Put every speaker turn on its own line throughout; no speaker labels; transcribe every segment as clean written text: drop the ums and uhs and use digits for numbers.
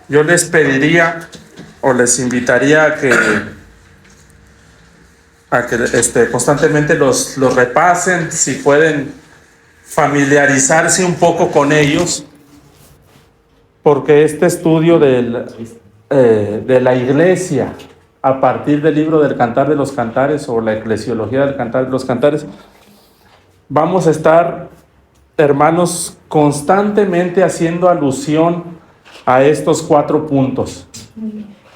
Yo les pediría o les invitaría a que constantemente los repasen, si pueden familiarizarse un poco con ellos, porque este estudio de la iglesia a partir del libro del Cantar de los Cantares o la eclesiología del Cantar de los Cantares, vamos a estar, hermanos, constantemente haciendo alusión a estos 4 puntos.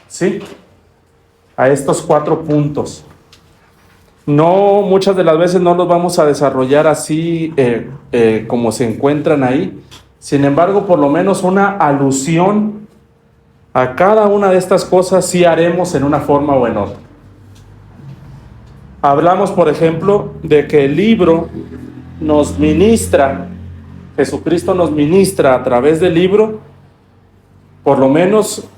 ¿Sí? A estos 4 puntos. No, muchas de las veces no los vamos a desarrollar así como se encuentran ahí. Sin embargo, por lo menos una alusión a cada una de estas cosas sí haremos en una forma o en otra. Hablamos, por ejemplo, de que el libro nos ministra, Jesucristo nos ministra a través del libro, por lo menos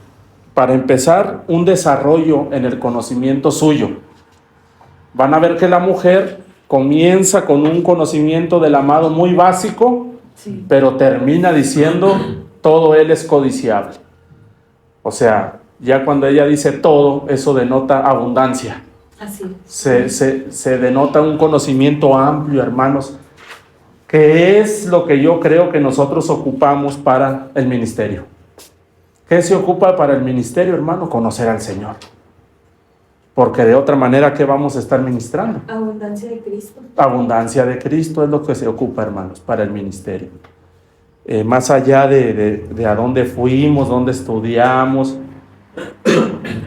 para empezar, un desarrollo en el conocimiento suyo. Van a ver que la mujer comienza con un conocimiento del amado muy básico, sí, pero termina diciendo, todo él es codiciable. O sea, ya cuando ella dice todo, eso denota abundancia. Así. Se denota un conocimiento amplio, hermanos, que es lo que yo creo que nosotros ocupamos para el ministerio. ¿Qué se ocupa para el ministerio, hermano? Conocer al Señor. Porque de otra manera, ¿qué vamos a estar ministrando?
Abundancia de Cristo.
Abundancia de Cristo es lo que se ocupa, hermanos, para el ministerio. Más allá de a dónde fuimos, dónde estudiamos,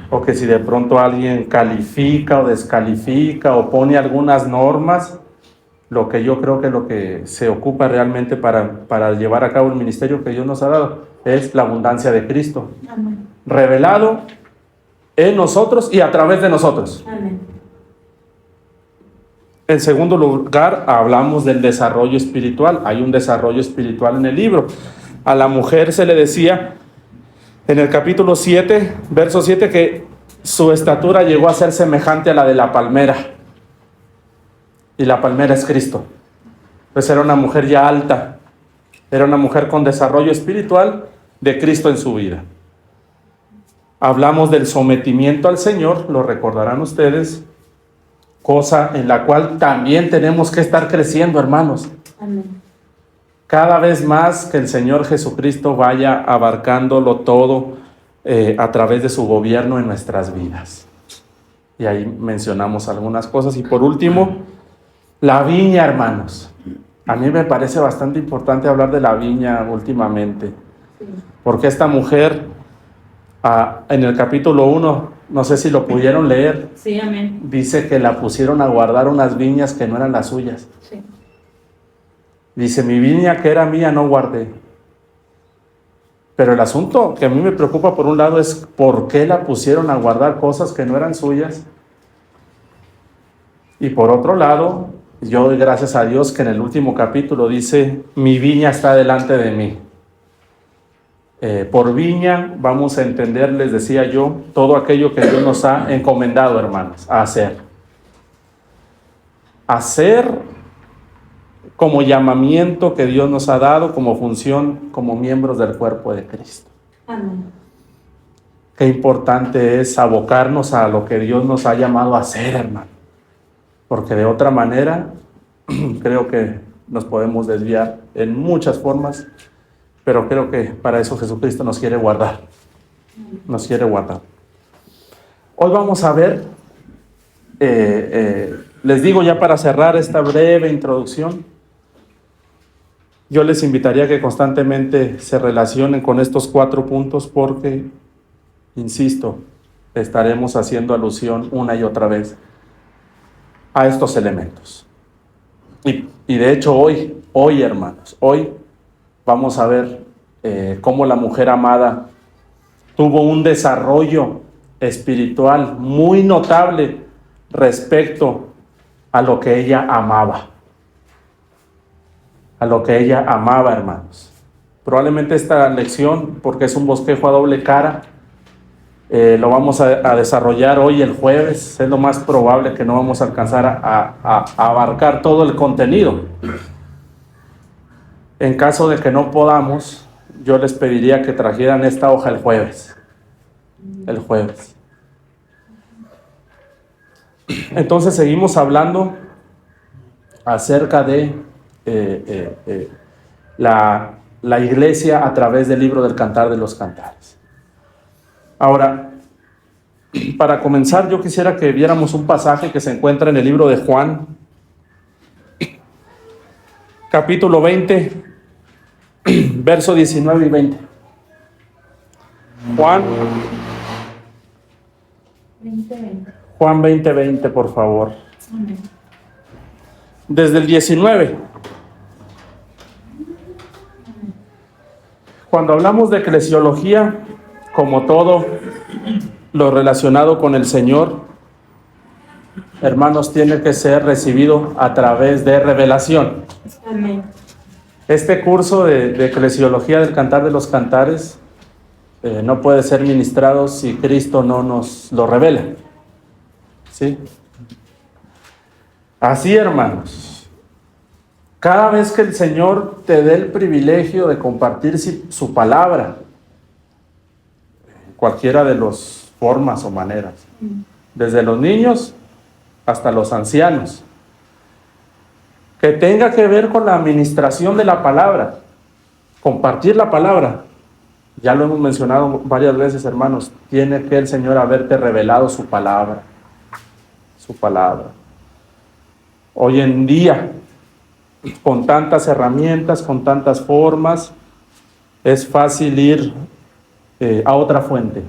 o que si de pronto alguien califica o descalifica o pone algunas normas, lo que yo creo que lo que se ocupa realmente para llevar a cabo el ministerio que Dios nos ha dado es la abundancia de Cristo. Amén. Revelado en nosotros y a través de nosotros. Amén. En segundo lugar, hablamos del desarrollo espiritual. Hay un desarrollo espiritual en el libro. A la mujer se le decía en el capítulo 7, verso 7, que su estatura llegó a ser semejante a la de la palmera. Y la palmera es Cristo. Pues era una mujer ya alta. Era una mujer con desarrollo espiritual de Cristo en su vida. Hablamos del sometimiento al Señor, lo recordarán ustedes, cosa en la cual también tenemos que estar creciendo, hermanos. Amén. Cada vez más que el Señor Jesucristo vaya abarcándolo todo a través de su gobierno en nuestras vidas. Y ahí mencionamos algunas cosas. Y por último, la viña, hermanos. A mí me parece bastante importante hablar de la viña últimamente. Porque esta mujer, en el capítulo 1, no sé si lo pudieron leer.
Sí, amén.
Dice que la pusieron a guardar unas viñas que no eran las suyas.
Sí.
Dice, mi viña que era mía no guardé. Pero el asunto que a mí me preocupa por un lado es por qué la pusieron a guardar cosas que no eran suyas. Y por otro lado, yo doy gracias a Dios que en el último capítulo dice, mi viña está delante de mí. Por viña vamos a entender, les decía yo, todo aquello que Dios nos ha encomendado, hermanos, a hacer. Hacer como llamamiento que Dios nos ha dado, como función, como miembros del cuerpo de Cristo.
Amén.
Qué importante es abocarnos a lo que Dios nos ha llamado a hacer, hermano. Porque de otra manera, creo que nos podemos desviar en muchas formas. Pero creo que para eso Jesucristo nos quiere guardar. Nos quiere guardar. Hoy vamos a ver, les digo ya para cerrar esta breve introducción, yo les invitaría a que constantemente se relacionen con estos 4 puntos porque, insisto, estaremos haciendo alusión una y otra vez a estos elementos. Y de hecho hoy hermanos, hoy vamos a ver cómo la mujer amada tuvo un desarrollo espiritual muy notable respecto a lo que ella amaba. A lo que ella amaba, hermanos. Probablemente esta lección, porque es un bosquejo a doble cara, lo vamos a desarrollar hoy el jueves. Es lo más probable que no vamos a alcanzar a abarcar todo el contenido. En caso de que no podamos, yo les pediría que trajeran esta hoja el jueves. El jueves. Entonces seguimos hablando acerca de la iglesia a través del libro del Cantar de los Cantares. Ahora, para comenzar, yo quisiera que viéramos un pasaje que se encuentra en el libro de Juan, capítulo 20, verso 19 y 20. Juan 20, 20, por favor.
Amén.
Desde el 19. Cuando hablamos de eclesiología, como todo lo relacionado con el Señor, hermanos, tiene que ser recibido a través de revelación.
Amén.
Este curso de eclesiología del Cantar de los Cantares no puede ser ministrado si Cristo no nos lo revela. ¿Sí? Así, hermanos, cada vez que el Señor te dé el privilegio de compartir su palabra, cualquiera de las formas o maneras, desde los niños hasta los ancianos, que tenga que ver con la administración de la palabra, compartir la palabra, ya lo hemos mencionado varias veces, hermanos, tiene que el Señor haberte revelado su palabra. Su palabra. Hoy en día, con tantas herramientas, con tantas formas, es fácil ir a otra fuente.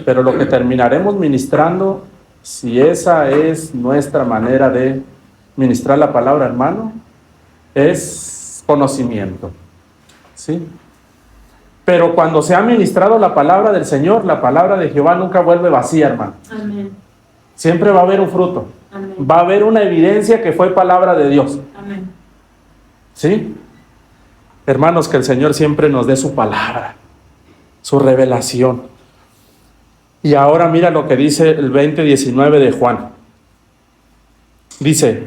Pero lo que terminaremos ministrando, si esa es nuestra manera de ministrar la palabra, hermano, es conocimiento. ¿Sí? Pero cuando se ha ministrado la palabra del Señor, la palabra de Jehová nunca vuelve vacía, hermano.
Amén.
Siempre va a haber un fruto.
Amén.
Va a haber una evidencia que fue palabra de Dios.
Amén.
¿Sí? Hermanos, que el Señor siempre nos dé su palabra, su revelación. Y ahora mira lo que dice el 20:19 de Juan. Dice,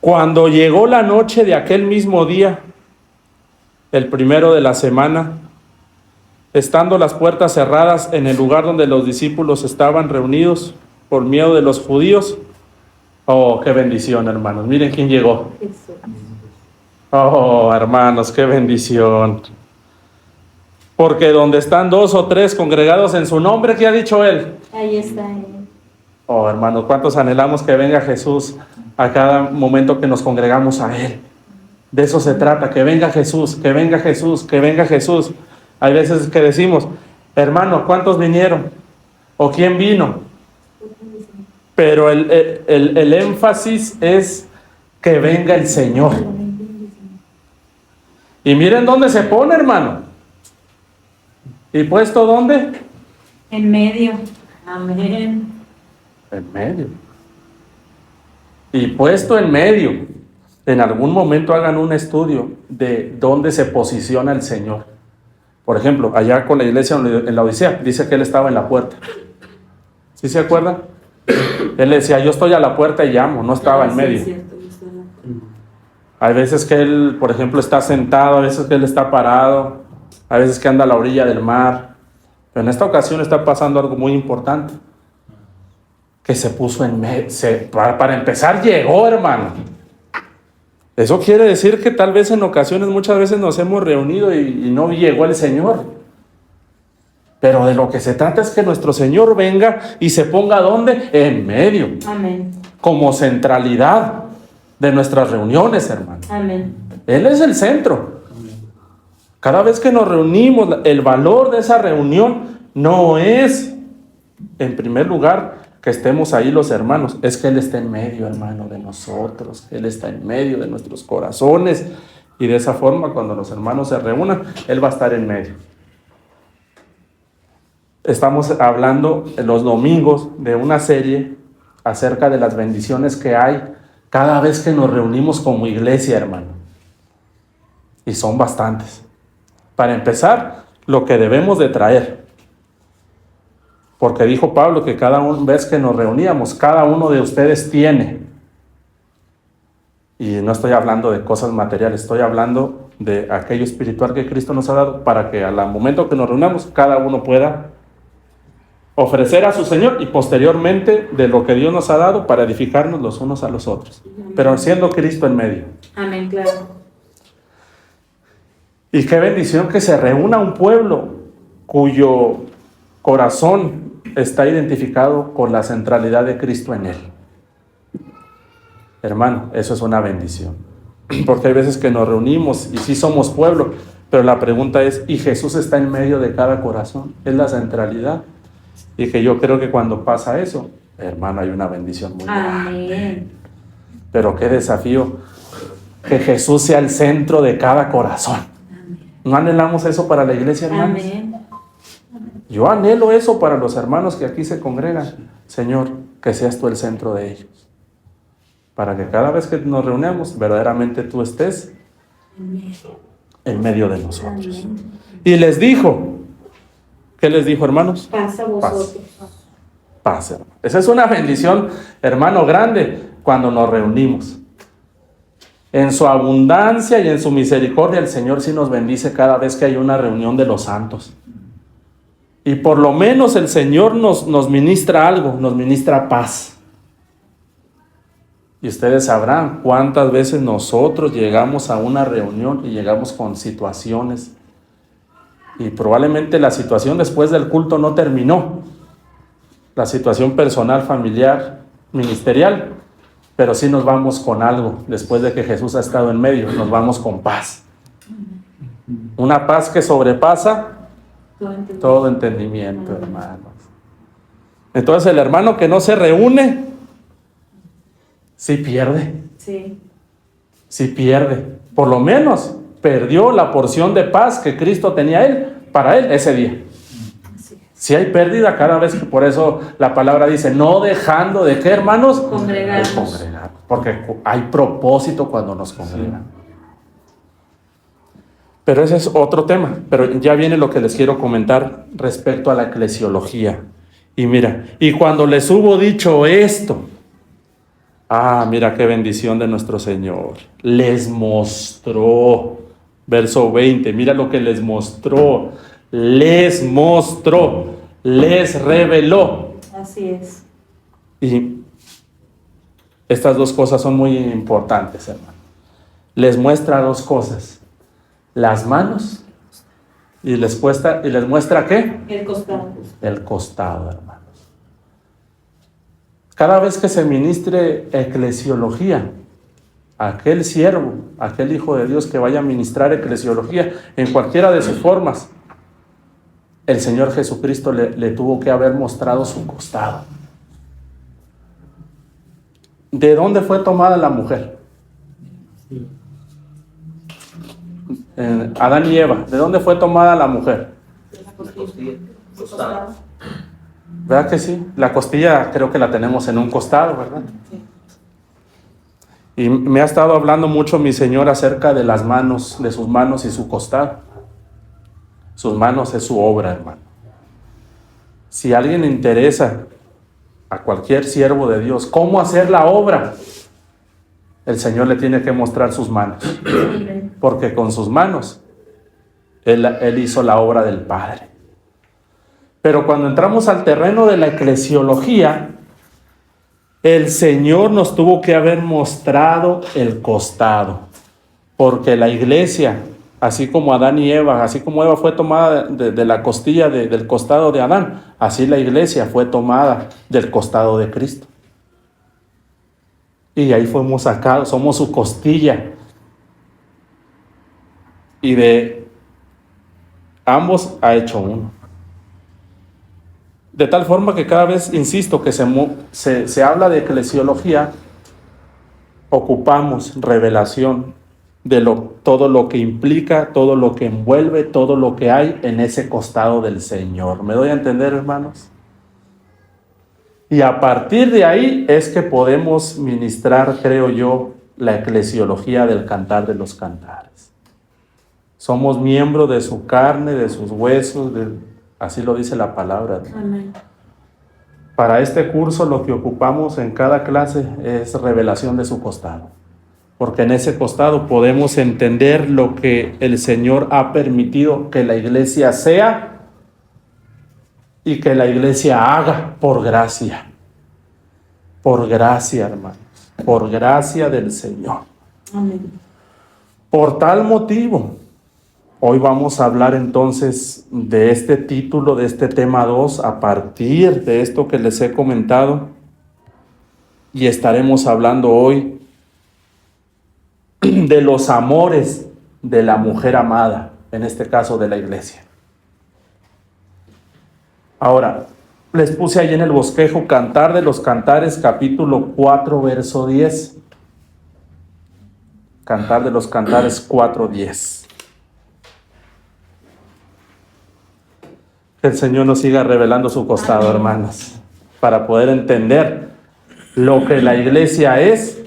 cuando llegó la noche de aquel mismo día, el primero de la semana, estando las puertas cerradas en el lugar donde los discípulos estaban reunidos por miedo de los judíos. Oh, qué bendición, hermanos. Miren quién llegó.
Jesús.
Oh, hermanos, qué bendición. Porque donde están 2 o 3 congregados en su nombre, ¿qué ha dicho él?
Ahí está Él.
Oh, hermanos, ¿cuántos anhelamos que venga Jesús a cada momento que nos congregamos a Él? De eso se trata, que venga Jesús, que venga Jesús, que venga Jesús. Hay veces que decimos, hermano, ¿cuántos vinieron? ¿O quién vino? Pero el énfasis es que venga el Señor. Y miren dónde se pone, hermano. ¿Y puesto dónde?
En medio. Amén.
En medio. Y puesto en medio. En algún momento hagan un estudio de dónde se posiciona el Señor. Por ejemplo, allá con la iglesia en la Odisea, dice que Él estaba en la puerta. ¿Sí se acuerdan? Él decía, yo estoy a la puerta y llamo, no estaba en medio. Hay veces que Él, por ejemplo, está sentado, a veces que Él está parado, a veces que anda a la orilla del mar. Pero en esta ocasión está pasando algo muy importante. Que se puso en medio. Para empezar, llegó, hermano. Eso quiere decir que tal vez en ocasiones, muchas veces nos hemos reunido y no llegó el Señor. Pero de lo que se trata es que nuestro Señor venga y se ponga ¿dónde? En medio.
Amén.
Como centralidad de nuestras reuniones, hermano.
Amén.
Él es el centro. Cada vez que nos reunimos, el valor de esa reunión no es, en primer lugar, que estemos ahí los hermanos, es que Él está en medio, hermano, de nosotros. Él está en medio de nuestros corazones. Y de esa forma, cuando los hermanos se reúnan, Él va a estar en medio. Estamos hablando los domingos de una serie acerca de las bendiciones que hay cada vez que nos reunimos como iglesia, hermano. Y son bastantes. Para empezar, lo que debemos de traer. Porque dijo Pablo que cada vez que nos reuníamos, cada uno de ustedes tiene. Y no estoy hablando de cosas materiales, estoy hablando de aquello espiritual que Cristo nos ha dado, para que al momento que nos reunamos, cada uno pueda ofrecer a su Señor y posteriormente de lo que Dios nos ha dado para edificarnos los unos a los otros, pero siendo Cristo en medio.
Amén, claro.
Y qué bendición que se reúna un pueblo cuyo corazón está identificado con la centralidad de Cristo en él. Hermano, eso es una bendición. Porque hay veces que nos reunimos y sí somos pueblo, pero la pregunta es, ¿y Jesús está en medio de cada corazón? Es la centralidad. Y que yo creo que cuando pasa eso, hermano, hay una bendición muy grande.
Amén.
Pero qué desafío que Jesús sea el centro de cada corazón. ¿No anhelamos eso para la iglesia, hermanos?
Amén.
Yo anhelo eso para los hermanos que aquí se congregan. Señor, que seas tú el centro de ellos. Para que cada vez que nos reunamos, verdaderamente tú estés en medio de nosotros.
Amén.
Y les dijo, ¿qué les dijo, hermanos?
Paz a vosotros.
Paz, hermano. Esa es una bendición, hermano, grande cuando nos reunimos. En su abundancia y en su misericordia, el Señor sí nos bendice cada vez que hay una reunión de los santos. Y por lo menos el Señor nos ministra algo, nos ministra paz. Y ustedes sabrán cuántas veces nosotros llegamos a una reunión y llegamos con situaciones. Y probablemente la situación después del culto no terminó. La situación personal, familiar, ministerial. Pero sí nos vamos con algo. Después de que Jesús ha estado en medio, nos vamos con paz. Una paz que sobrepasa todo entendimiento, hermanos. Entonces el hermano que no se reúne, sí pierde.
Sí.
Sí pierde. Por lo menos perdió la porción de paz que Cristo tenía para él ese día. Si hay pérdida cada vez que, por eso la palabra dice, no dejando de qué, hermanos,
Congregarnos.
congregar, porque hay propósito cuando nos congregan. Pero ese es otro tema, pero ya viene lo que les quiero comentar respecto a la eclesiología. Y mira, y cuando les hubo dicho esto, mira qué bendición de nuestro Señor, les mostró, verso 20, mira lo que les mostró, les reveló.
Así es.
Y estas dos cosas son muy importantes, hermano. Les muestra dos cosas, las manos y les muestra ¿qué?
El costado.
El costado, hermanos. Cada vez que se ministre eclesiología, aquel siervo, aquel hijo de Dios que vaya a ministrar eclesiología en cualquiera de sus formas, el Señor Jesucristo le tuvo que haber mostrado su costado. ¿De dónde fue tomada la mujer? Adán y Eva, ¿de dónde fue tomada la mujer?
Costado.
¿Verdad que sí? La costilla creo que la tenemos en un costado, ¿verdad?
Sí.
Y me ha estado hablando mucho mi Señor acerca de las manos, de sus manos y su costado. Sus manos es su obra, hermano. Si a alguien le interesa, a cualquier siervo de Dios, cómo hacer la obra, el Señor le tiene que mostrar sus manos. Porque con sus manos, Él hizo la obra del Padre. Pero cuando entramos al terreno de la eclesiología, el Señor nos tuvo que haber mostrado el costado. Porque la iglesia, así como Adán y Eva, así como Eva fue tomada de la costilla del costado de Adán, así la iglesia fue tomada del costado de Cristo. Y ahí fuimos sacados, somos su costilla. Y de ambos ha hecho uno. De tal forma que cada vez, insisto, que se habla de eclesiología, ocupamos revelación de todo lo que implica, todo lo que envuelve, todo lo que hay en ese costado del Señor. ¿Me doy a entender, hermanos? Y a partir de ahí es que podemos ministrar, creo yo, la eclesiología del Cantar de los Cantares. Somos miembros de su carne, de sus huesos, así lo dice la palabra.
Amén.
Para este curso lo que ocupamos en cada clase es revelación de su costado. porque en ese costado podemos entender lo que el Señor ha permitido que la iglesia sea y que la iglesia haga por gracia. Por gracia, hermanos, por gracia del Señor.
Amén.
Por tal motivo, hoy vamos a hablar entonces de este título, de este tema 2, a partir de esto que les he comentado, y estaremos hablando hoy de los amores de la mujer amada, en este caso de la iglesia. Ahora, les puse ahí en el bosquejo Cantar de los Cantares, capítulo 4, verso 10. Cantar de los Cantares 4:10. Que el Señor nos siga revelando su costado, hermanas, para poder entender lo que la iglesia es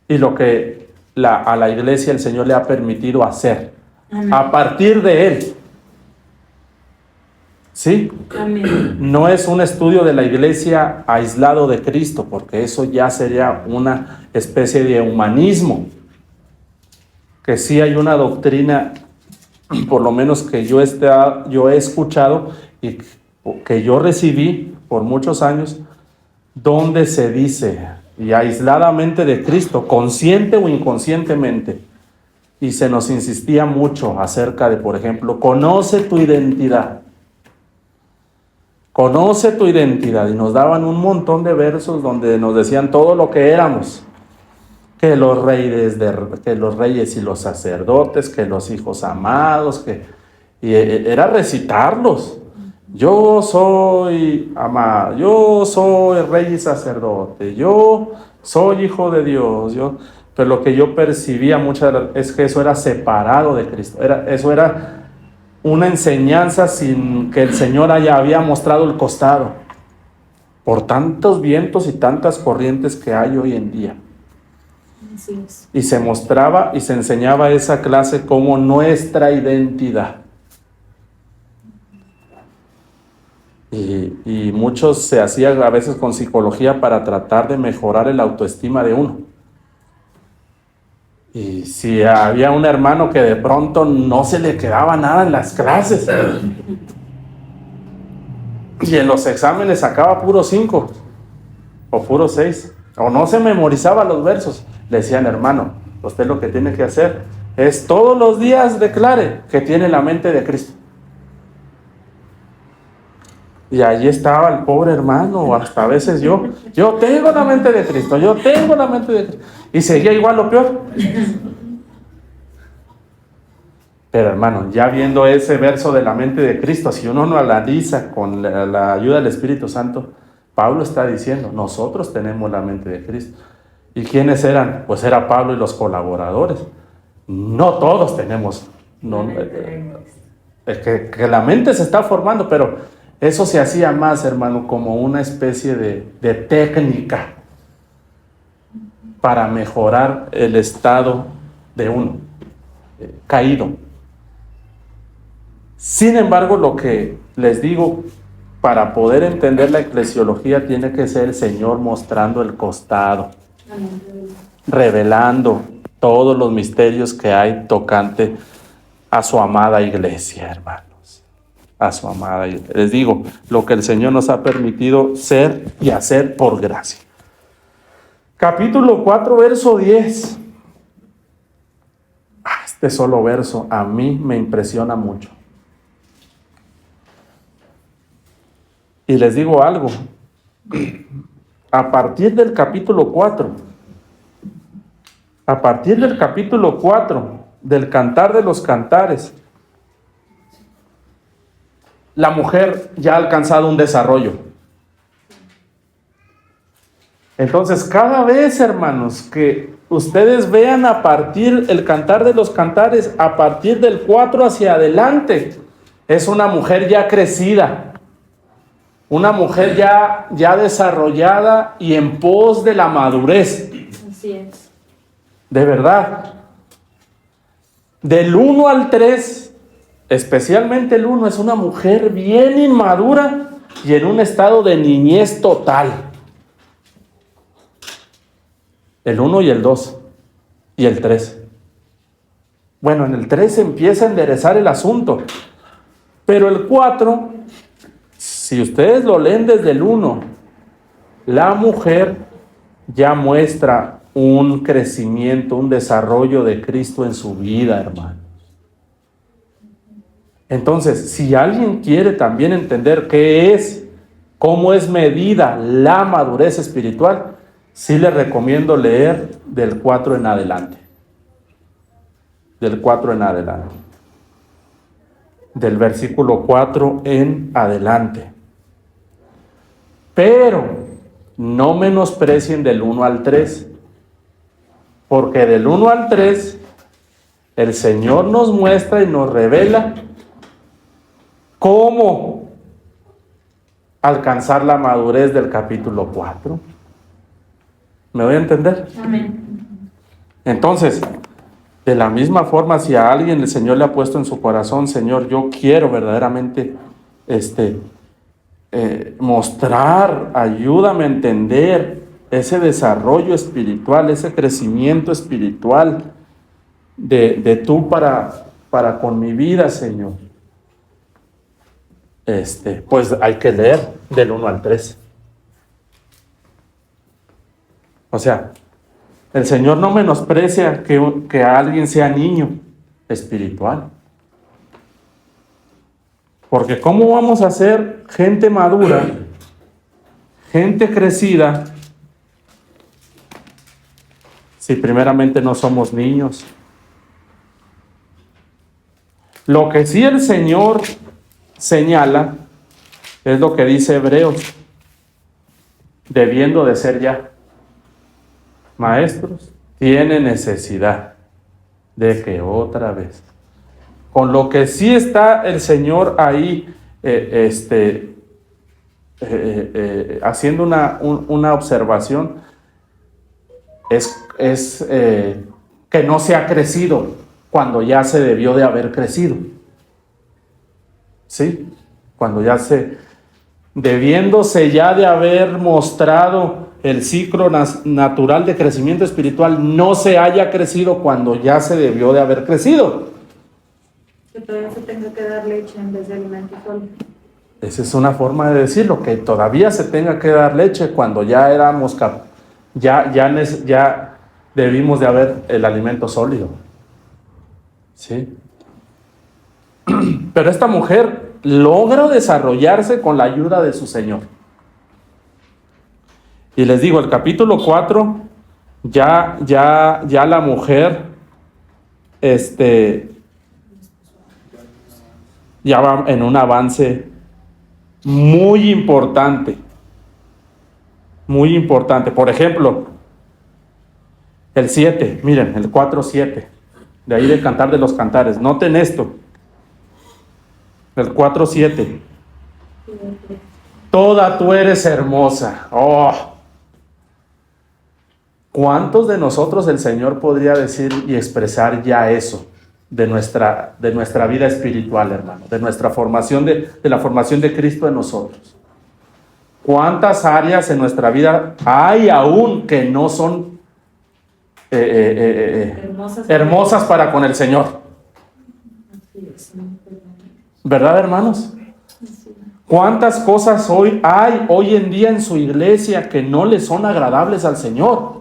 y lo que a la iglesia el Señor le ha permitido hacer.
Amén.
A partir de Él. ¿Sí?
Amén.
No es un estudio de la iglesia aislado de Cristo, porque eso ya sería una especie de humanismo. Que sí hay una doctrina, por lo menos que yo he escuchado y que yo recibí por muchos años, donde se dice, y aisladamente de Cristo, consciente o inconscientemente, y se nos insistía mucho acerca de, por ejemplo, conoce tu identidad. Conoce tu identidad, y nos daban un montón de versos donde nos decían todo lo que éramos, que los reyes y los sacerdotes, que los hijos amados, y era recitarlos. Yo soy amado, yo soy rey y sacerdote, yo soy hijo de Dios, pero lo que yo percibía muchas veces es que eso era separado de Cristo, eso era una enseñanza sin que el Señor había mostrado el costado, por tantos vientos y tantas corrientes que hay hoy en día.
Así es.
Y se mostraba y se enseñaba esa clase como nuestra identidad. Y muchos se hacían a veces con psicología para tratar de mejorar el autoestima de uno. Y si había un hermano que de pronto no se le quedaba nada en las clases y en los exámenes sacaba puro 5 o puro 6 o no se memorizaba los versos, le decían: hermano, usted lo que tiene que hacer es todos los días declare que tiene la mente de Cristo. Y allí estaba el pobre hermano, o hasta a veces yo tengo la mente de Cristo, yo tengo la mente de Cristo. Y seguía igual lo peor. Pero hermano, ya viendo ese verso de la mente de Cristo, si uno lo analiza con la ayuda del Espíritu Santo, Pablo está diciendo, nosotros tenemos la mente de Cristo. ¿Y quiénes eran? Pues era Pablo y los colaboradores. No todos tenemos. Que la mente se está formando, pero eso se hacía más, hermano, como una especie de técnica para mejorar el estado de uno caído. Sin embargo, lo que les digo, para poder entender la eclesiología tiene que ser el Señor mostrando el costado, revelando todos los misterios que hay tocante a su amada iglesia, hermanos. A su amada iglesia. Les digo, lo que el Señor nos ha permitido ser y hacer por gracia. Capítulo 4, verso 10. Este solo verso a mí me impresiona mucho. Y les digo algo. A partir del capítulo 4, del Cantar de los Cantares, la mujer ya ha alcanzado un desarrollo. Entonces, cada vez, hermanos, que ustedes vean a partir el Cantar de los Cantares, a partir del 4 hacia adelante, es una mujer ya crecida, una mujer ya desarrollada y en pos de la madurez.
Así es.
De verdad. Del 1 al 3, especialmente el 1, es una mujer bien inmadura y en un estado de niñez total. El 1 y el 2. y el 3. Bueno, en el 3 empieza a enderezar el asunto, pero el 4, si ustedes lo leen desde el 1, la mujer ya muestra un crecimiento, un desarrollo de Cristo en su vida, hermano. Entonces, si alguien quiere también entender qué es, cómo es medida la madurez espiritual, sí le recomiendo leer del 4 en adelante. Del 4 en adelante. Del versículo 4 en adelante. Pero no menosprecien del 1 al 3, porque del 1 al 3 el Señor nos muestra y nos revela cómo alcanzar la madurez del capítulo 4. ¿Me voy a entender?
Amén.
Entonces, de la misma forma, si a alguien el Señor le ha puesto en su corazón, Señor, yo quiero verdaderamente mostrar, ayúdame a entender ese desarrollo espiritual, ese crecimiento espiritual de tú para con mi vida, Señor. Pues hay que leer del 1 al 3. O sea, el Señor no menosprecia que alguien sea niño espiritual. Porque ¿cómo vamos a ser gente madura, gente crecida, si primeramente no somos niños? Lo que sí el Señor señala es lo que dice Hebreos, debiendo de ser ya maestros, tiene necesidad de que otra vez. Con lo que sí está el Señor ahí haciendo una observación es que no se ha crecido cuando ya se debió de haber crecido. ¿Sí? Cuando ya debiéndose ya de haber mostrado el ciclo natural de crecimiento espiritual, no se haya crecido cuando ya se debió de haber crecido.
Que todavía se tenga que dar leche en vez de alimento sólido.
Esa es una forma de decirlo, que todavía se tenga que dar leche cuando ya éramos ya debimos de haber el alimento sólido. ¿Sí? Pero esta mujer logra desarrollarse con la ayuda de su Señor. Y les digo, el capítulo 4, ya la mujer, ya va en un avance muy importante. Muy importante. Por ejemplo, el 7, miren, el 4:7, de ahí del Cantar de los Cantares. Noten esto. El 4:7. Toda tú eres hermosa. Oh. ¿Cuántos de nosotros el Señor podría decir y expresar ya eso de nuestra vida espiritual, hermano? De nuestra formación, de la formación de Cristo en nosotros. ¿Cuántas áreas en nuestra vida hay aún que no son hermosas para con el Señor? ¿Verdad, hermanos? ¿Cuántas cosas hay hoy en día en su iglesia que no le son agradables al Señor?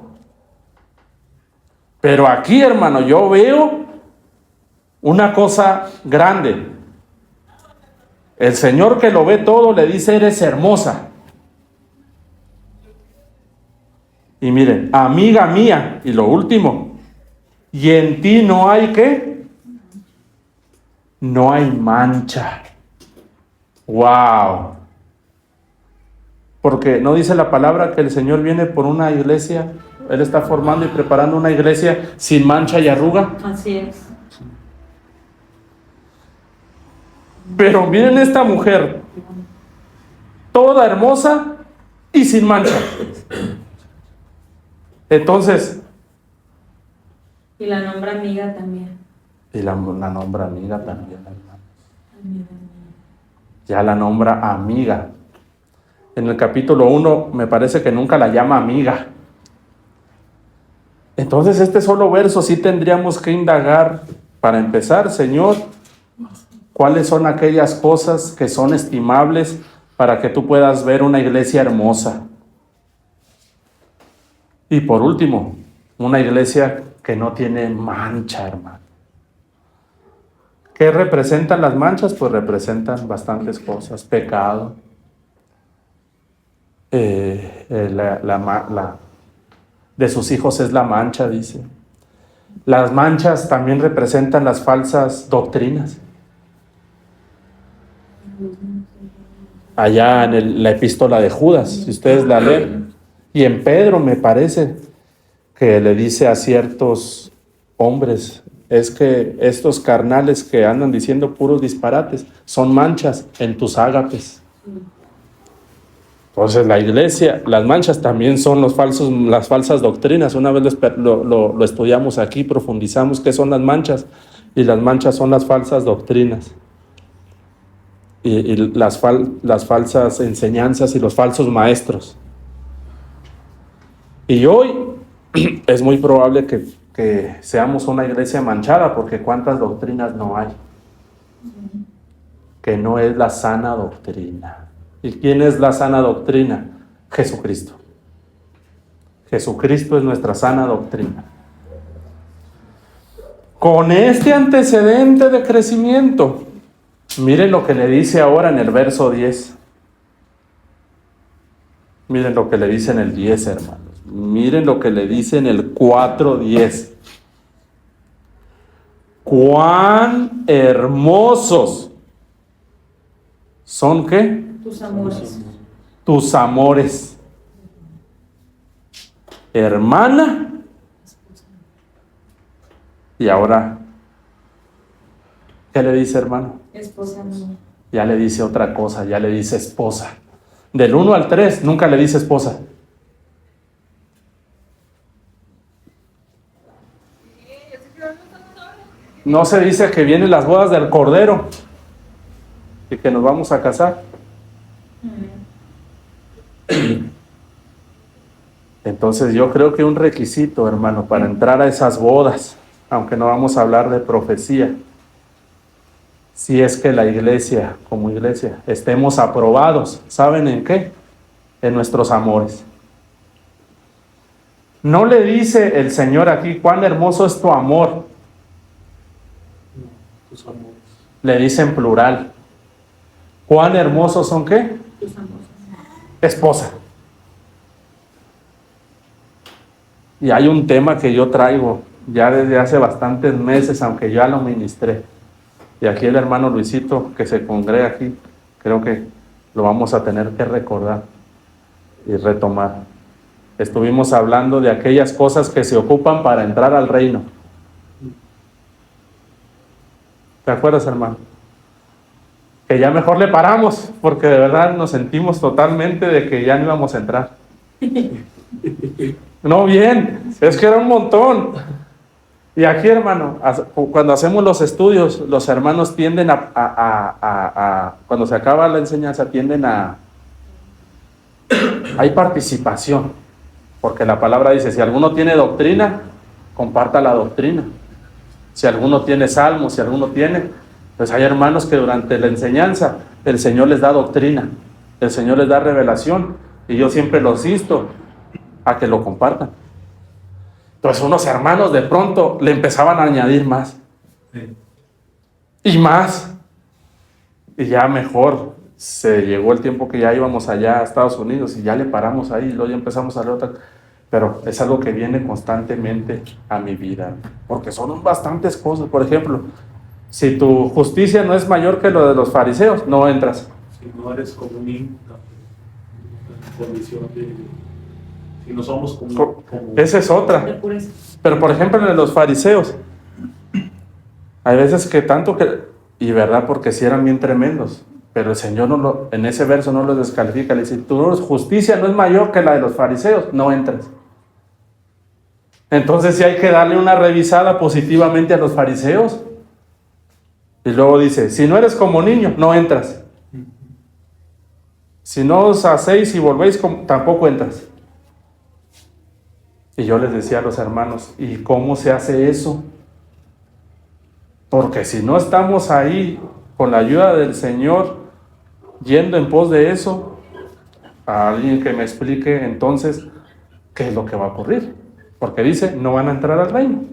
Pero aquí, hermano, yo veo una cosa grande. El Señor, que lo ve todo, le dice: eres hermosa. Y miren, amiga mía, y lo último, y en ti no hay ¿qué? No hay mancha. ¡Wow! Porque no dice la palabra que el Señor viene por una iglesia. Él está formando y preparando una iglesia sin mancha y arruga.
Así es.
Pero miren esta mujer, toda hermosa y sin mancha. Entonces.
Y la nombra amiga también.
Y la nombra amiga también, hermano.
Amiga.
Ya la nombra amiga. En el capítulo 1 me parece que nunca la llama amiga. Entonces este solo verso sí tendríamos que indagar para empezar, Señor, cuáles son aquellas cosas que son estimables para que tú puedas ver una iglesia hermosa. Y por último, una iglesia que no tiene mancha, hermano. ¿Qué representan las manchas? Pues representan bastantes cosas. Pecado. De sus hijos es la mancha, dice. Las manchas también representan las falsas doctrinas. Allá en la epístola de Judas, si ustedes la leen. Y en Pedro me parece que le dice a ciertos hombres, es que estos carnales que andan diciendo puros disparates son manchas en tus ágapes. Entonces la iglesia, las manchas también son las falsas doctrinas. Una vez lo estudiamos aquí, profundizamos qué son las manchas, y las manchas son las falsas doctrinas y las falsas enseñanzas y los falsos maestros. Y hoy es muy probable que seamos una iglesia manchada, porque cuántas doctrinas no hay, que no es la sana doctrina. ¿Y quién es la sana doctrina? Jesucristo. Jesucristo es nuestra sana doctrina. Con este antecedente de crecimiento, miren lo que le dice ahora en el verso 10. Miren lo que le dice en el 10, hermanos. Miren lo que le dice en el 4:10. ¡Cuán hermosos son qué!
Tus amores.
Tus amores. Hermana. Y ahora, ¿qué le dice, hermano?
Esposa mía.
Ya le dice otra cosa, ya le dice esposa. Del 1 al 3 nunca le dice esposa. No se dice que vienen las bodas del Cordero y que nos vamos a casar. Entonces yo creo que un requisito, hermano, para entrar a esas bodas, aunque no vamos a hablar de profecía, si es que la iglesia, como iglesia, estemos aprobados, ¿saben en qué? En nuestros amores. No le dice el Señor aquí, cuán hermoso es tu amor.
Tus amores.
Le dice en plural. ¿Cuán hermosos son qué?
Tus amores.
Esposa. Y hay un tema que yo traigo ya desde hace bastantes meses, aunque ya lo ministré. Y aquí el hermano Luisito, que se congrega aquí, creo que lo vamos a tener que recordar y retomar. Estuvimos hablando de aquellas cosas que se ocupan para entrar al reino. ¿Te acuerdas, hermano? Que ya mejor le paramos, porque de verdad nos sentimos totalmente de que ya no íbamos a entrar. No, bien, es que era un montón. Y aquí, hermano, cuando hacemos los estudios, los hermanos tienden cuando se acaba la enseñanza, hay participación, porque la palabra dice, si alguno tiene doctrina, comparta la doctrina. Si alguno tiene salmos, si alguno tiene, pues hay hermanos que durante la enseñanza el Señor les da doctrina, el Señor les da revelación, y yo siempre los insto a que lo compartan. Entonces unos hermanos de pronto le empezaban a añadir más.
Sí.
Y más. Y ya mejor se llegó el tiempo que ya íbamos allá a Estados Unidos y ya le paramos ahí y luego ya empezamos a leer otra. Pero es algo que viene constantemente a mi vida, porque son bastantes cosas. Por ejemplo, si tu justicia no es mayor que lo de los fariseos, no entras.
Si no eres como un niño, condición de... Si no somos como...
Esa es otra.
De pureza.
Pero por ejemplo en los fariseos, hay veces que tanto que, y verdad, porque sí eran bien tremendos, pero el Señor en ese verso no los descalifica, le dice, tu justicia no es mayor que la de los fariseos, no entres. Entonces sí hay que darle una revisada positivamente a los fariseos. Y luego dice, si no eres como niño, no entras. Si no os hacéis y volvéis, tampoco entras. Y yo les decía a los hermanos, ¿y cómo se hace eso? Porque si no estamos ahí con la ayuda del Señor, yendo en pos de eso, a alguien que me explique entonces qué es lo que va a ocurrir. Porque dice, no van a entrar al reino.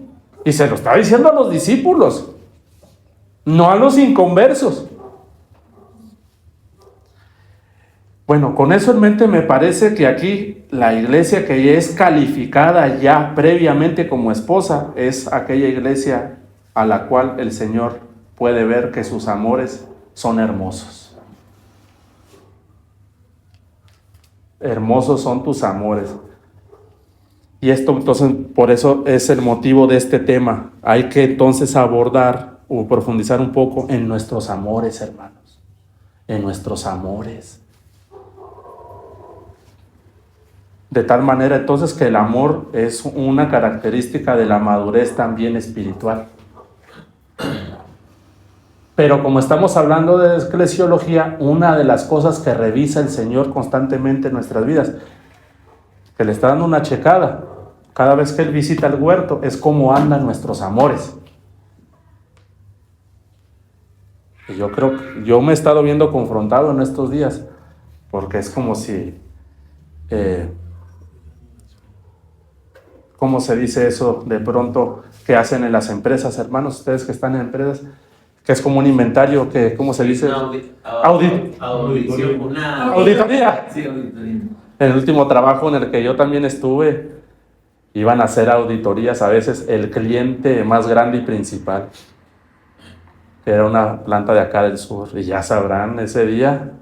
Y se lo está diciendo a los discípulos, no a los inconversos. Bueno, con eso en mente me parece que aquí la iglesia que es calificada ya previamente como esposa es aquella iglesia a la cual el Señor puede ver que sus amores son hermosos. Hermosos son tus amores. Y esto entonces, por eso es el motivo de este tema. Hay que entonces abordar o profundizar un poco en nuestros amores, hermanos. En nuestros amores. De tal manera entonces que el amor es una característica de la madurez también espiritual. Pero como estamos hablando de eclesiología, una de las cosas que revisa el Señor constantemente en nuestras vidas, que le está dando una checada cada vez que Él visita el huerto, es cómo andan nuestros amores. Y yo me he estado viendo confrontado en estos días, porque es como si... ¿Cómo se dice eso de pronto que hacen en las empresas, hermanos? Ustedes que están en empresas, que es como un inventario, que, ¿cómo se dice? Auditoría.
Sí, auditoría.
En el último trabajo en el que yo también estuve, iban a hacer auditorías a veces el cliente más grande y principal, que era una planta de acá del sur, y ya sabrán, ese día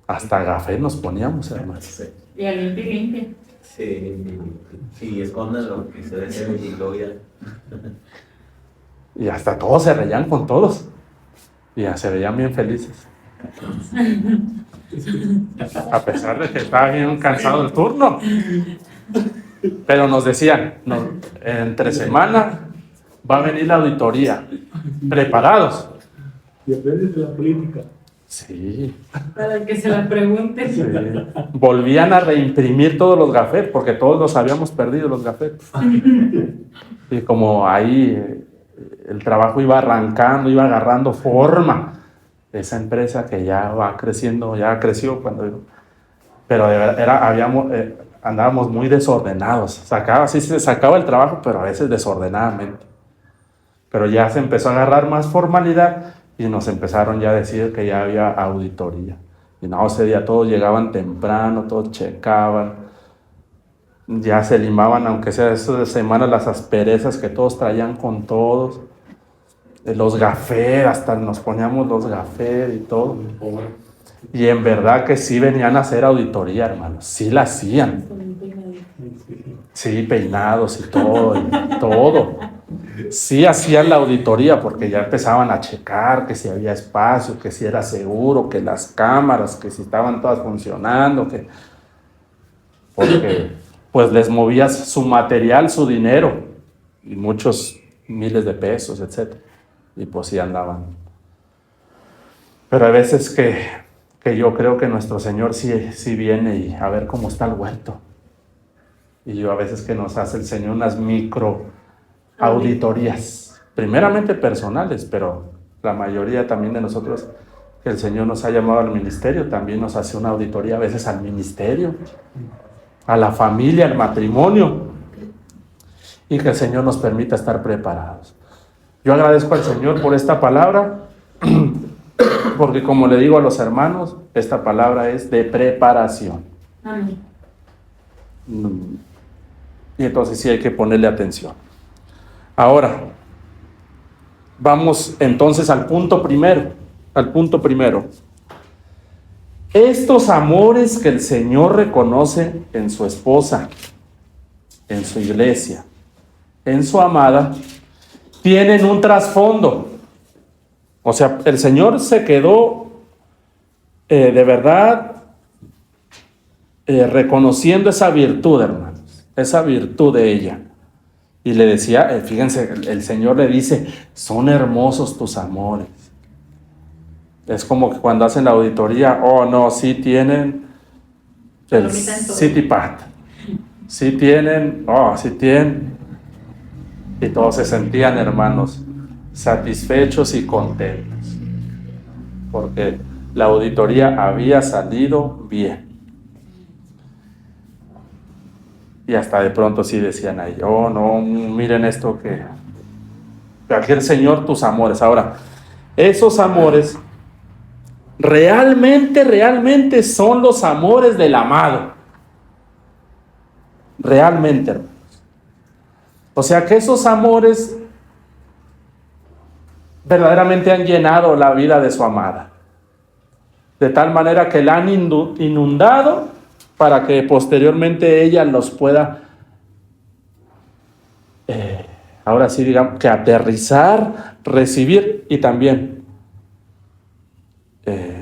hasta gafé nos poníamos, hermanos.
Sí.
Y a limpia.
Sí, escondan lo que se desee y luego ya.
Y hasta todos se reían con todos. Y ya se veían bien felices. A pesar de que estaba bien cansado el turno. Pero nos decían, no, entre semana va a venir la auditoría. Preparados.
Y aprendes de la política.
Sí.
Para que se la pregunten.
Sí. Volvían a reimprimir todos los gafetes, porque todos los habíamos perdido los gafetes. Y como ahí el trabajo iba arrancando, iba agarrando forma, esa empresa que ya va creciendo, ya creció pero de verdad andábamos muy desordenados. Sí se sacaba el trabajo, pero a veces desordenadamente. Pero ya se empezó a agarrar más formalidad y nos empezaron ya a decir que ya había auditoría. Y no, ese día todos llegaban temprano, todos checaban, ya se limaban, aunque sea esa semana, las asperezas que todos traían con todos. Los gafés, hasta nos poníamos los gafés y todo. Y en verdad que sí venían a hacer auditoría, hermanos, sí la hacían. Sí, peinados y todo, Sí hacían la auditoría porque ya empezaban a checar que si había espacio, que si era seguro, que las cámaras, que si estaban todas funcionando, porque pues les movías su material, su dinero, y muchos miles de pesos, etc. Y pues sí andaban. Pero hay veces que yo creo que nuestro Señor sí viene y a ver cómo está el huerto. Y yo a veces que nos hace el Señor unas micro auditorías, primeramente personales, pero la mayoría también de nosotros que el Señor nos ha llamado al ministerio, también nos hace una auditoría a veces al ministerio, a la familia, al matrimonio, y que el Señor nos permita estar preparados. Yo agradezco al Señor por esta palabra, porque como le digo a los hermanos, esta palabra es de preparación.
Amén.
Y entonces sí hay que ponerle atención. Ahora, vamos entonces al punto primero. Estos amores que el Señor reconoce en su esposa, en su iglesia, en su amada, tienen un trasfondo. O sea, el Señor se quedó de verdad reconociendo esa virtud, hermanos, esa virtud de ella. Y le decía, fíjense, el Señor le dice, son hermosos tus amores. Es como que cuando hacen la auditoría, oh no, sí tienen el City Pat. sí tienen, sí tienen. Y todos se sentían, hermanos, satisfechos y contentos, porque la auditoría había salido bien. Y hasta de pronto sí decían ahí, no, miren esto que aquel Señor tus amores. Ahora, esos amores realmente son los amores del amado. Realmente, hermanos. O sea que esos amores verdaderamente han llenado la vida de su amada. De tal manera que la han inundado para que posteriormente ella los pueda, ahora sí digamos, que aterrizar, recibir y también,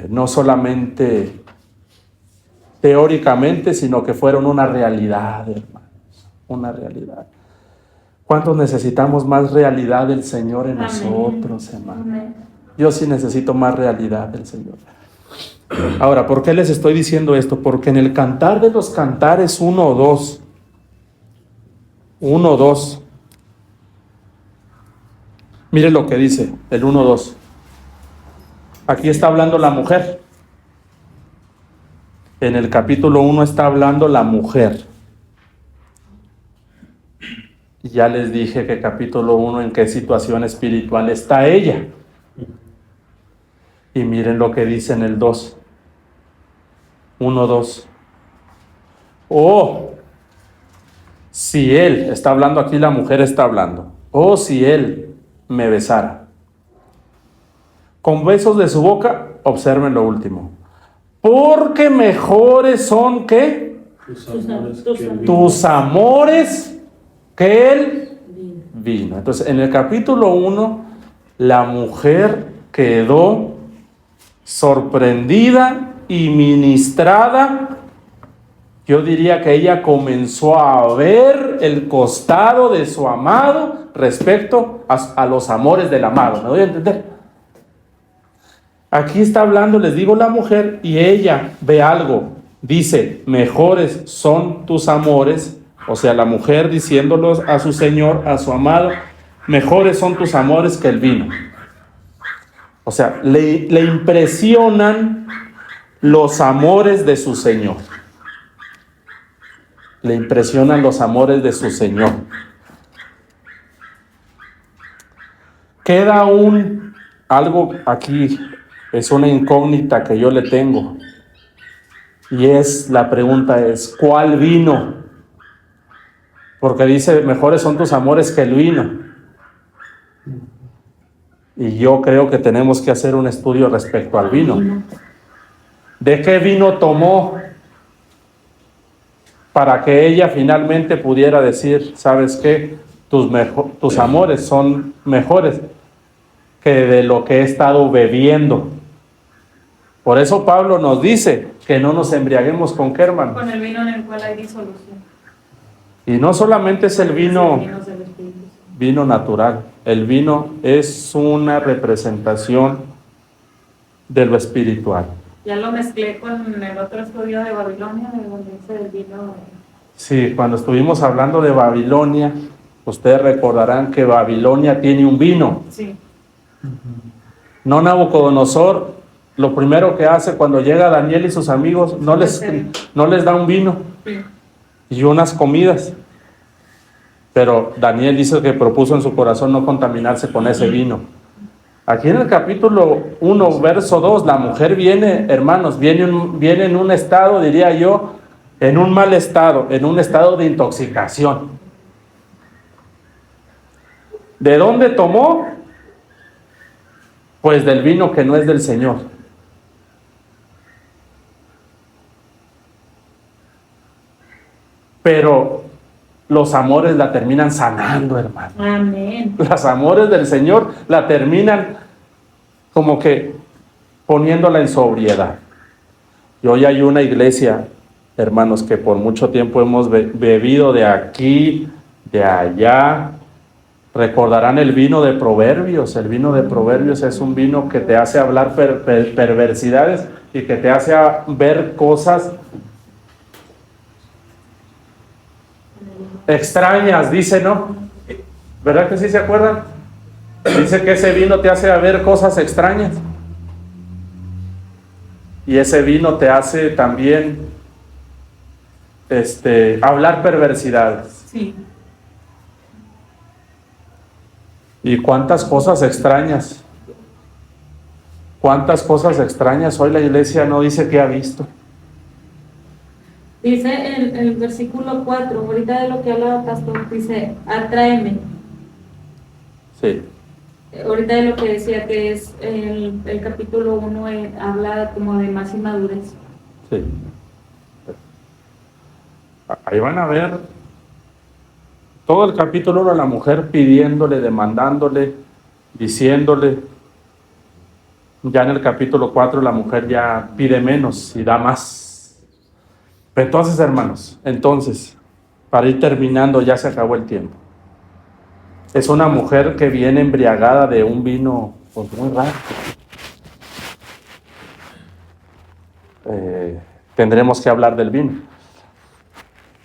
no solamente teóricamente, sino que fueron una realidad, hermanos, una realidad. ¿Cuántos necesitamos más realidad del Señor en nosotros, hermano? Yo sí necesito más realidad del Señor. Ahora, ¿por qué les estoy diciendo esto? Porque en el Cantar de los Cantares 1:2, mire lo que dice el 1:2. Aquí está hablando la mujer. En el capítulo 1 está hablando la mujer. Y ya les dije que capítulo 1 en qué situación espiritual está ella. Y miren lo que dice en el 2. 1:2. Si él, está hablando aquí, la mujer está hablando. Si él me besara. Con besos de su boca, observen lo último. Porque mejores son, ¿qué? Tus amores que el vino. Entonces, en el capítulo 1, la mujer quedó sorprendida y ministrada. Yo diría que ella comenzó a ver el costado de su amado respecto a los amores del amado. ¿Me doy a entender? Aquí está hablando, les digo, la mujer, y ella ve algo. Dice, mejores son tus amores. O sea, la mujer diciéndolos a su Señor, a su amado, mejores son tus amores que el vino. O sea, le impresionan los amores de su Señor. Le impresionan los amores de su Señor. Queda algo aquí, es una incógnita que yo le tengo. Y la pregunta es, ¿cuál vino? Porque dice, mejores son tus amores que el vino. Y yo creo que tenemos que hacer un estudio respecto al vino. ¿De qué vino tomó? Para que ella finalmente pudiera decir, ¿sabes qué? Tus amores son mejores que de lo que he estado bebiendo. Por eso Pablo nos dice que no nos embriaguemos con qué, hermano.
Con el vino en el cual hay disolución.
Y no solamente es el vino natural, el vino es una representación de lo espiritual.
Ya lo mezclé con el otro estudio de Babilonia, de donde dice el vino.
Sí, cuando estuvimos hablando de Babilonia, ustedes recordarán que Babilonia tiene un vino.
Sí.
No, Nabucodonosor, lo primero que hace cuando llega Daniel y sus amigos, no les da un vino.
Sí.
Y unas comidas. Pero Daniel dice que propuso en su corazón no contaminarse con ese vino. Aquí en el capítulo 1, verso 2, la mujer viene, hermanos, viene en un estado, diría yo, en un mal estado, en un estado de intoxicación. ¿De dónde tomó? Pues del vino que no es del Señor. Pero los amores la terminan sanando, hermano.
Amén.
Los amores del Señor la terminan como que poniéndola en sobriedad. Y hoy hay una iglesia, hermanos, que por mucho tiempo hemos bebido de aquí, de allá. Recordarán el vino de Proverbios. El vino de Proverbios es un vino que te hace hablar perversidades y que te hace ver cosas extrañas, dice, ¿no? ¿Verdad que sí se acuerdan? Dice que ese vino te hace ver cosas extrañas. Y ese vino te hace también hablar perversidades.
Sí.
Y cuántas cosas extrañas. Cuántas cosas extrañas hoy la iglesia no dice que ha visto.
Dice el versículo 4, ahorita de lo que hablaba pastor, dice, atráeme.
Sí.
Ahorita de lo que decía que es el capítulo 1 habla como de más inmadurez.
Sí. Ahí van a ver todo el capítulo 1, la mujer pidiéndole, demandándole, diciéndole. Ya en el capítulo 4 la mujer ya pide menos y da más. Entonces, hermanos, para ir terminando, ya se acabó el tiempo. Es una mujer que viene embriagada de un vino pues muy raro. Tendremos que hablar del vino.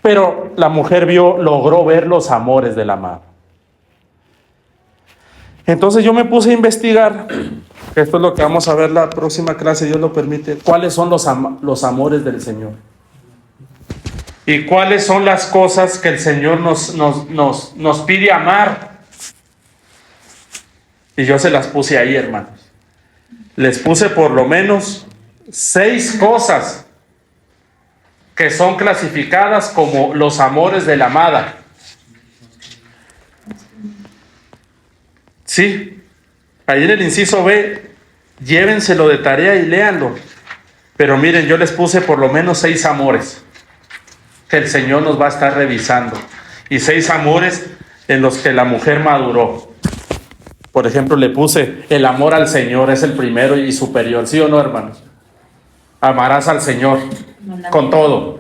Pero la mujer logró ver los amores del amado. Entonces yo me puse a investigar, esto es lo que vamos a ver la próxima clase, Dios lo permite, cuáles son los amores del Señor. Y cuáles son las cosas que el Señor nos pide amar. Y yo se las puse ahí, hermanos. Les puse por lo menos 6 cosas que son clasificadas como los amores de la amada. Sí, ahí en el inciso B, llévenselo de tarea y léanlo. Pero miren, yo les puse por lo menos 6 amores que el Señor nos va a estar revisando. Y 6 amores en los que la mujer maduró. Por ejemplo, le puse el amor al Señor, es el primero y superior. ¿Sí o no, hermanos? Amarás al Señor con todo.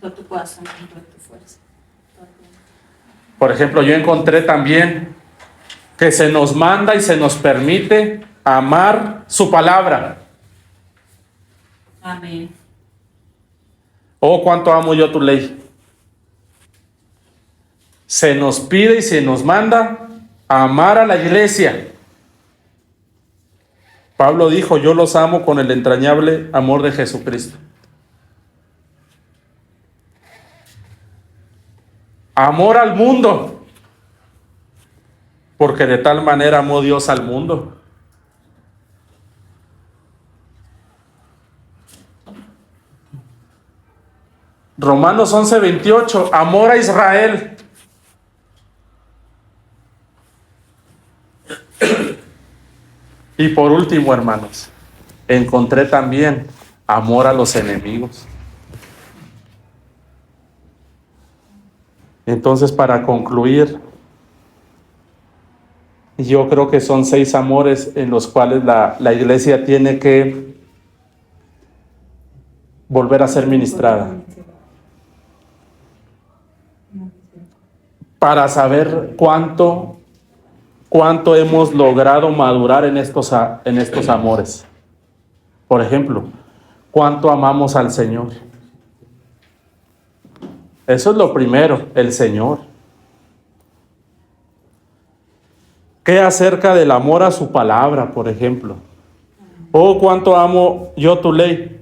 Con tu corazón, con toda tu fuerza.
Por ejemplo, yo encontré también que se nos manda y se nos permite amar su palabra.
Amén.
Oh, cuánto amo yo tu ley. Se nos pide y se nos manda amar a la iglesia. Pablo dijo, yo los amo con el entrañable amor de Jesucristo. Amor al mundo, porque de tal manera amó Dios al mundo. Romanos 11:28, amor a Israel. Y por último, hermanos, encontré también amor a los enemigos. Entonces, para concluir, yo creo que son 6 amores en los cuales la iglesia tiene que volver a ser ministrada. Para saber cuánto hemos logrado madurar en estos amores. Por ejemplo, cuánto amamos al Señor. Eso es lo primero, el Señor. ¿Qué acerca del amor a su palabra, por ejemplo? Oh, cuánto amo yo tu ley.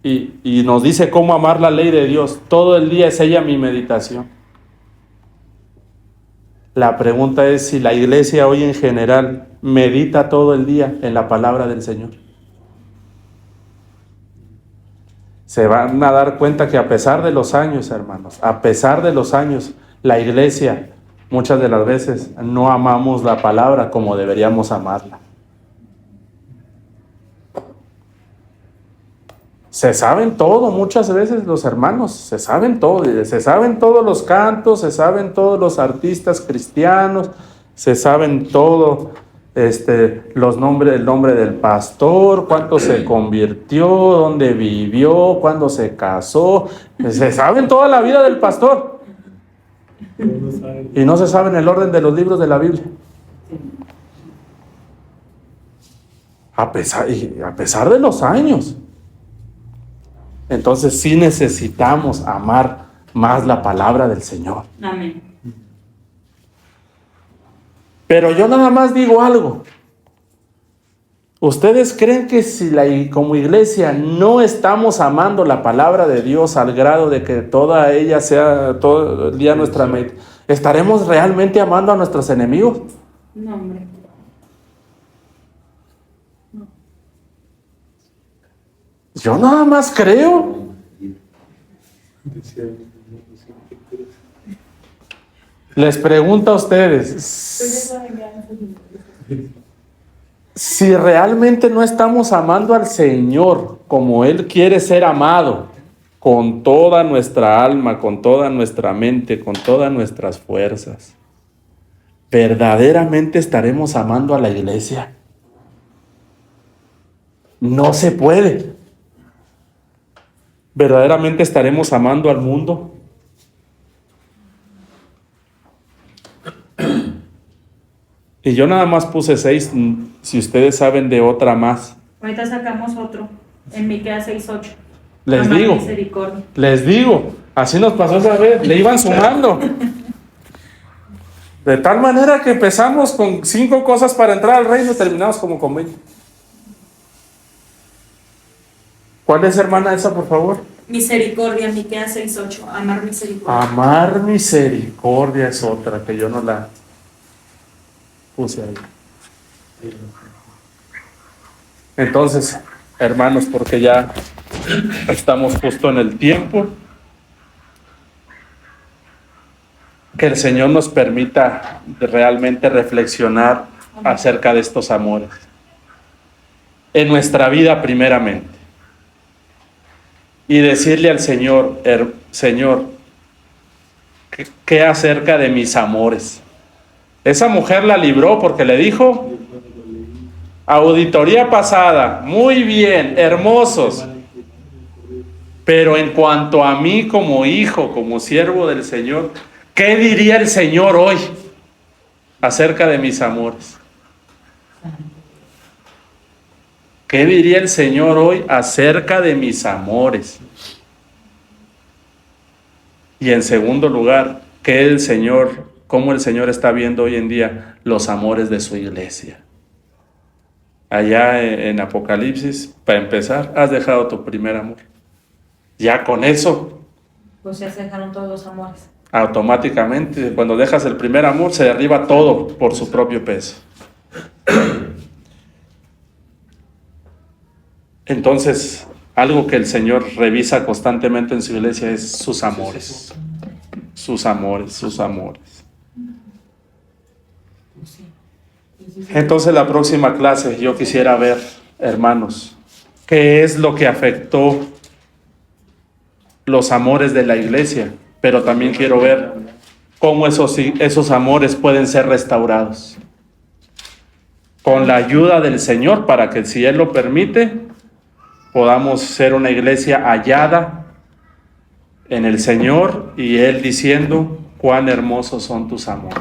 Y nos dice cómo amar la ley de Dios. Todo el día es ella mi meditación. La pregunta es si la iglesia hoy en general medita todo el día en la palabra del Señor. Se van a dar cuenta que a pesar de los años, hermanos, a pesar de los años, la iglesia muchas de las veces no amamos la palabra como deberíamos amarla. Se saben todo, muchas veces los hermanos, se saben todo, se saben todos los cantos, se saben todos los artistas cristianos, se saben todo, el nombre del pastor, cuánto se convirtió, dónde vivió, cuándo se casó, se saben toda la vida del pastor. Y no se saben el orden de los libros de la Biblia. A pesar de los años. Entonces sí necesitamos amar más la palabra del Señor.
Amén.
Pero yo nada más digo algo. ¿Ustedes creen que si como iglesia no estamos amando la palabra de Dios al grado de que toda ella sea todo el día nuestra mente, estaremos realmente amando a nuestros enemigos?
No, hombre.
Yo nada más creo. Les pregunto a ustedes, si realmente no estamos amando al Señor como Él quiere ser amado, con toda nuestra alma, con toda nuestra mente, con todas nuestras fuerzas, ¿verdaderamente estaremos amando a la iglesia? No se puede. ¿Verdaderamente estaremos amando al mundo? Y yo nada más puse 6, si ustedes saben de otra más.
Ahorita sacamos otro, en Miqueas 6:8.
Les
Amar
digo,
misericordia.
así nos pasó esa vez, le iban sumando. De tal manera que empezamos con 5 cosas para entrar al reino y terminamos como con 20. ¿Cuál es, hermana, esa, por favor?
Misericordia, Miqueas 6:8. Amar misericordia.
Amar misericordia es otra que yo no la puse ahí. Entonces, hermanos, porque ya estamos justo en el tiempo, que el Señor nos permita realmente reflexionar acerca de estos amores en nuestra vida primeramente y decirle al Señor, Señor, ¿qué acerca de mis amores? Esa mujer la libró porque le dijo, auditoría pasada, muy bien, hermosos, pero en cuanto a mí como hijo, como siervo del Señor, ¿qué diría el Señor hoy acerca de mis amores? ¿Qué diría el Señor hoy acerca de mis amores? Y en segundo lugar, ¿cómo el Señor está viendo hoy en día los amores de su iglesia? Allá en Apocalipsis, para empezar, has dejado tu primer amor. Ya con eso,
Pues ya se dejaron todos los amores.
automáticamente, cuando dejas el primer amor, se derriba todo por su propio peso. Entonces, algo que el Señor revisa constantemente en su iglesia es sus amores. Sus amores, sus amores. Entonces, la próxima clase yo quisiera ver, hermanos, qué es lo que afectó los amores de la iglesia, pero también quiero ver cómo esos amores pueden ser restaurados con la ayuda del Señor, para que, si Él lo permite, podamos ser una iglesia hallada en el Señor y Él diciendo cuán hermosos son tus amores.